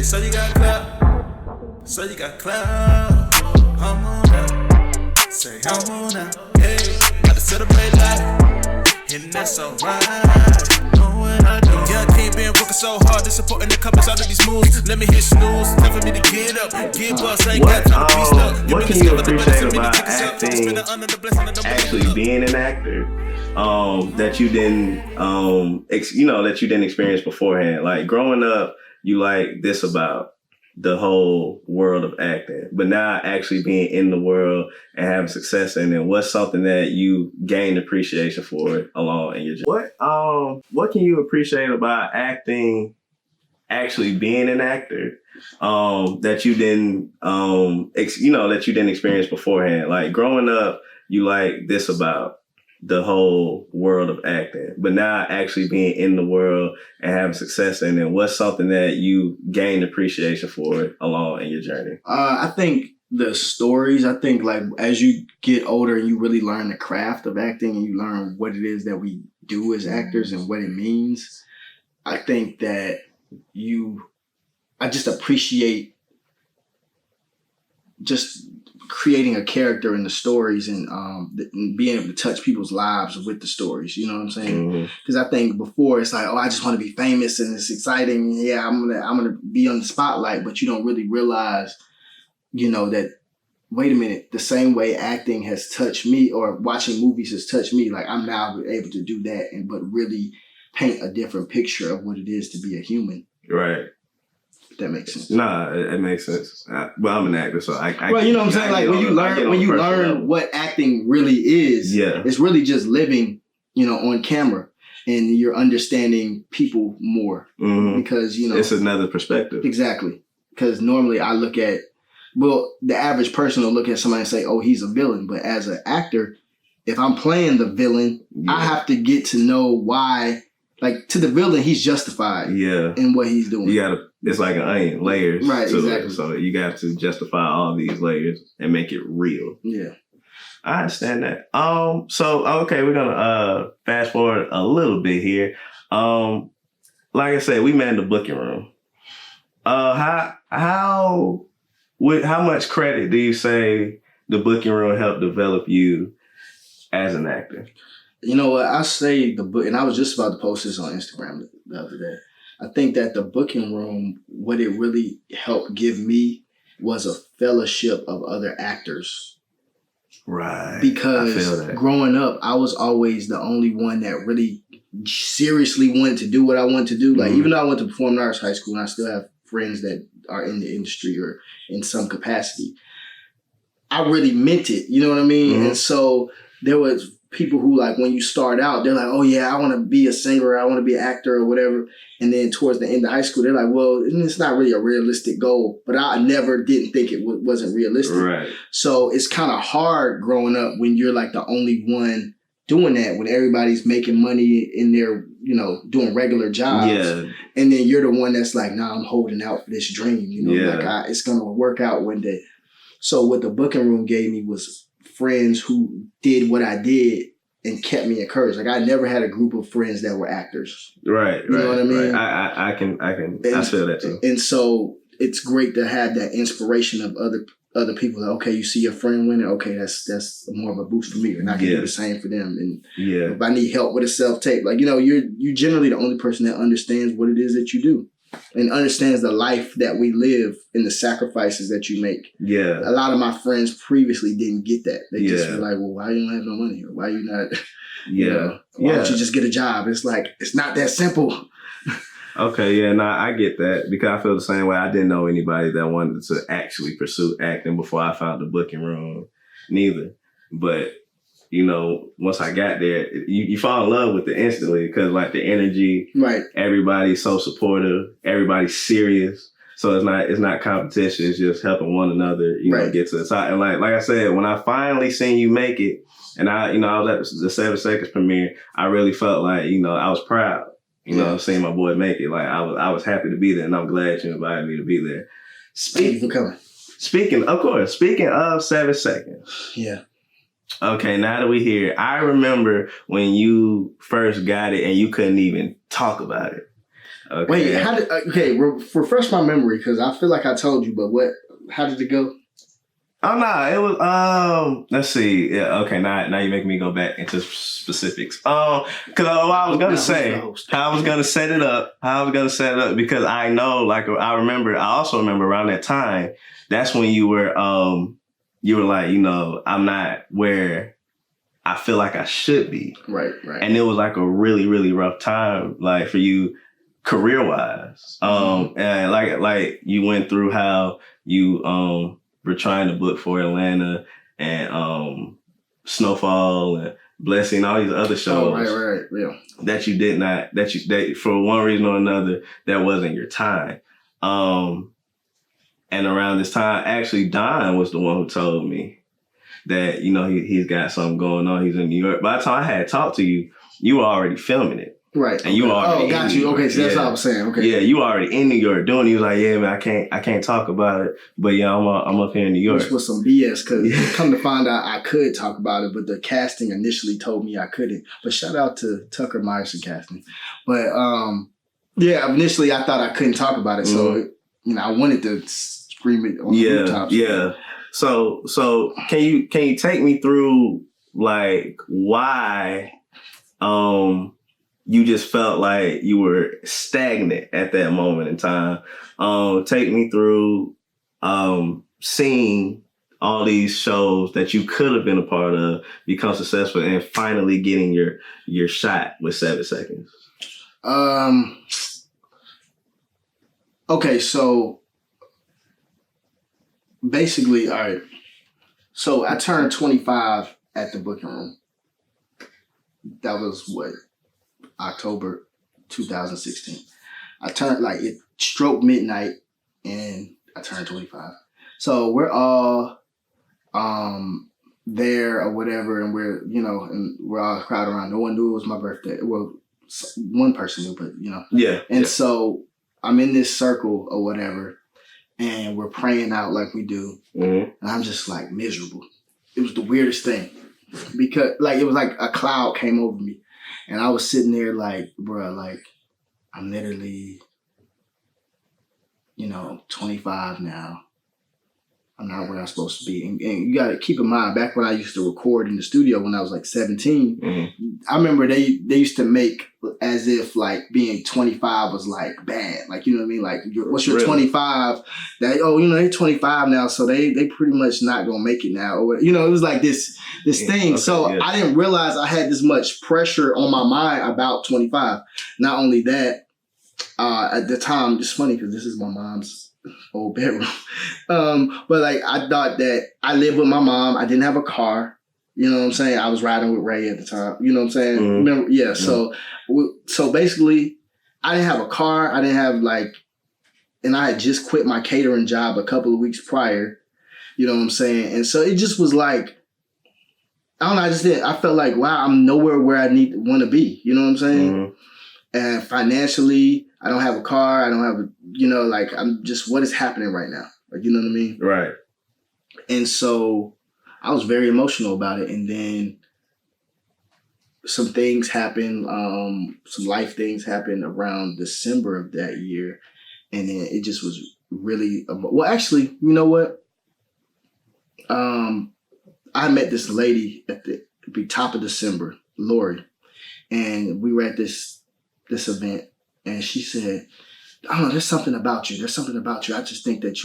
so you got clout. So you got clout. I'm on now. Say I'm on now. Hey, gotta celebrate life. And that's alright. Know what I do. Yeah, I can't been working so hard. They're supporting the couples out of these moves. Let me hit snooze. Time for me to get up. Get bust. I ain't got time to be stuck. What can you appreciate about acting, actually being an actor, that you didn't, that you didn't experience beforehand? Like growing up, you like this about the whole world of acting, but now actually being in the world and having success in it, what's something that you gained appreciation for along in your journey? What can you appreciate about acting, actually being an actor, that you didn't, that you didn't experience beforehand? Like growing up, you like this about the whole world of acting, but now actually being in the world and having success in it, what's something that you gained appreciation for along in your journey? I think the stories, I think like as you get older, you really learn the craft of acting and you learn what it is that we do as actors and what it means. I think that I just appreciate just creating a character in the stories and being able to touch people's lives with the stories. You know what I'm saying? Because I think before it's like, oh, I just want to be famous and it's exciting. Yeah, I'm gonna be on the spotlight, but you don't really realize, that wait a minute, the same way acting has touched me or watching movies has touched me, like I'm now able to do that but really paint a different picture of what it is to be a human. Right. That makes sense. Nah, it makes sense. Well, I'm an actor, so I well, you know what I'm saying? Like when you learn what acting really is, it's really just living, on camera, and you're understanding people more because it's another perspective. Exactly. Because normally I look at, the average person will look at somebody and say, "Oh, he's a villain," but as an actor, if I'm playing the villain, I have to get to know why. Like to the villain, he's justified in what he's doing. It's like an onion, layers right, to exactly. it. So you got to justify all these layers and make it real. Yeah. I understand that. So okay, we're gonna fast forward a little bit here. Like I said, we met in the booking room. How much credit do you say the booking room helped develop you as an actor? You know what? I say the book, and I was just about to post this on Instagram the other day. I think that the booking room, what it really helped give me was a fellowship of other actors. Right. Because growing up, I was always the only one that really seriously wanted to do what I wanted to do. Like, even though I went to performing arts high school and I still have friends that are in the industry or in some capacity, I really meant it. You know what I mean? And so there was people who, like, when you start out, they're like, oh yeah, I want to be a singer, I want to be an actor or whatever. And then towards the end of high school, they're like, well, it's not really a realistic goal. But I never didn't think it wasn't realistic. Right. So it's kind of hard growing up when you're like the only one doing that, when everybody's making money in their, doing regular jobs. Yeah. And then you're the one that's like, nah, I'm holding out for this dream. Like it's going to work out one day. So what the booking room gave me was friends who did what I did and kept me encouraged. Like I never had a group of friends that were actors. Right. You know what I mean? Right. I feel that too. And so it's great to have that inspiration of other people. Like, okay, you see your friend winning. Okay, that's more of a boost for me, and I can do the same for them. And if I need help with a self-tape, like you're generally the only person that understands what it is that you do. And understands the life that we live and the sacrifices that you make. Yeah. A lot of my friends previously didn't get that. They just were like, well, why you don't have no money? Or why you not? Why don't you just get a job? It's like, it's not that simple. Okay, yeah, I get that because I feel the same way. I didn't know anybody that wanted to actually pursue acting before I found the booking room, neither. But, once I got there, you fall in love with it instantly because, like, the energy, right? Everybody's so supportive. Everybody's serious. So it's not competition. It's just helping one another, get to the top. And like I said, when I finally seen you make it, and I was at the 7 Seconds premiere, I really felt like, I was proud. Seeing my boy make it. Like I was happy to be there, and I'm glad you invited me to be there. Thank you for coming. Speaking of 7 Seconds. Yeah. Okay, now that we're here, I remember when you first got it and you couldn't even talk about it. Okay. Wait, refresh my memory, because I feel like I told you, but how did it go? Oh no, it was let's see. Yeah, okay, now you make me go back into specifics. Cause I was gonna say how I was gonna set it up, because I know, like I also remember around that time, that's when you were like, I'm not where I feel like I should be. Right. And it was like a really, really rough time, like for you career-wise. And like you went through how you we're trying to book for Atlanta and Snowfall and Blessing, all these other shows. Oh, right, yeah. That you did not, that for one reason or another, that wasn't your time. And around this time, actually, Don was the one who told me that, he's got something going on. He's in New York. By the time I had talked to you, you were already filming it. Right. And you already got you. Okay, so that's what I was saying. Okay. Yeah, you already in New York doing it. He was like, yeah, man, I can't talk about it. But yeah, I'm up here in New York. Which was some BS, because come to find out I could talk about it, but the casting initially told me I couldn't. But shout out to Tucker Myerson Casting. But initially I thought I couldn't talk about it. So I wanted to scream it on the rooftops. Yeah. So can you take me through like why you just felt like you were stagnant at that moment in time? Take me through seeing all these shows that you could have been a part of become successful and finally getting your shot with 7 Seconds. Okay, so basically, all right. So I turned 25 at the booking room. That was October 2016. I turned, it struck midnight and I turned 25. So we're all there or whatever, and we're all crowded around. No one knew it was my birthday. Well, one person knew, but Yeah. And so I'm in this circle or whatever, and we're praying out like we do. And I'm just like miserable. It was the weirdest thing, because it was like a cloud came over me. And I was sitting there like, bro, I'm literally, 25 now. I'm not where I'm supposed to be. And you got to keep in mind, back when I used to record in the studio when I was 17, I remember they used to make as if being 25 was bad. You know what I mean? What's your 25? They're 25 now, so they pretty much not going to make it now. Or, it was like this thing. Okay, so yeah. I didn't realize I had this much pressure on my mind about 25. Not only that, at the time, it's funny because this is my mom's old bedroom. But I thought that I lived with my mom. I didn't have a car. You know what I'm saying? I was riding with Ray at the time. You know what I'm saying? Remember? Yeah. So basically, I didn't have a car. I didn't have and I had just quit my catering job a couple of weeks prior. You know what I'm saying? And so it just was I don't know. I felt like, wow, I'm nowhere where I want to be. You know what I'm saying? And financially, I don't have a car. I don't have I'm just, what is happening right now? You know what I mean? Right. And so I was very emotional about it. And then some things happened, some life things happened around December of that year. And then it just was really, well, actually, you know what? I met this lady at the top of December, Lori, and we were at this event, and she said, I don't know, there's something about you. There's something about you. I just think that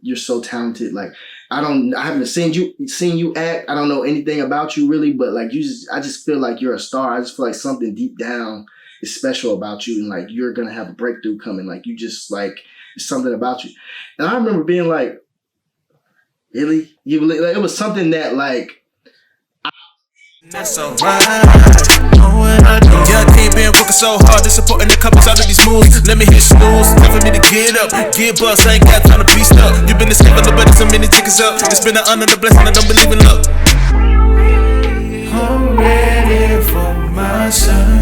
you're so talented. I haven't seen you act. I don't know anything about you really, but I just feel like you're a star. I just feel like something deep down is special about you, and you're gonna have a breakthrough coming. You just there's something about you. And I remember being like, really? You believe? It was something that That's alright. Know what I do. Young team been working so hard, they supporting the couples out of these moves. Let me hit snooze, time for me to get up, get bust. I ain't got time to be stuck. You been escaping, nobody so many tickets up. It's been an honor, the blessing, I don't believe in luck. I'm ready for my son.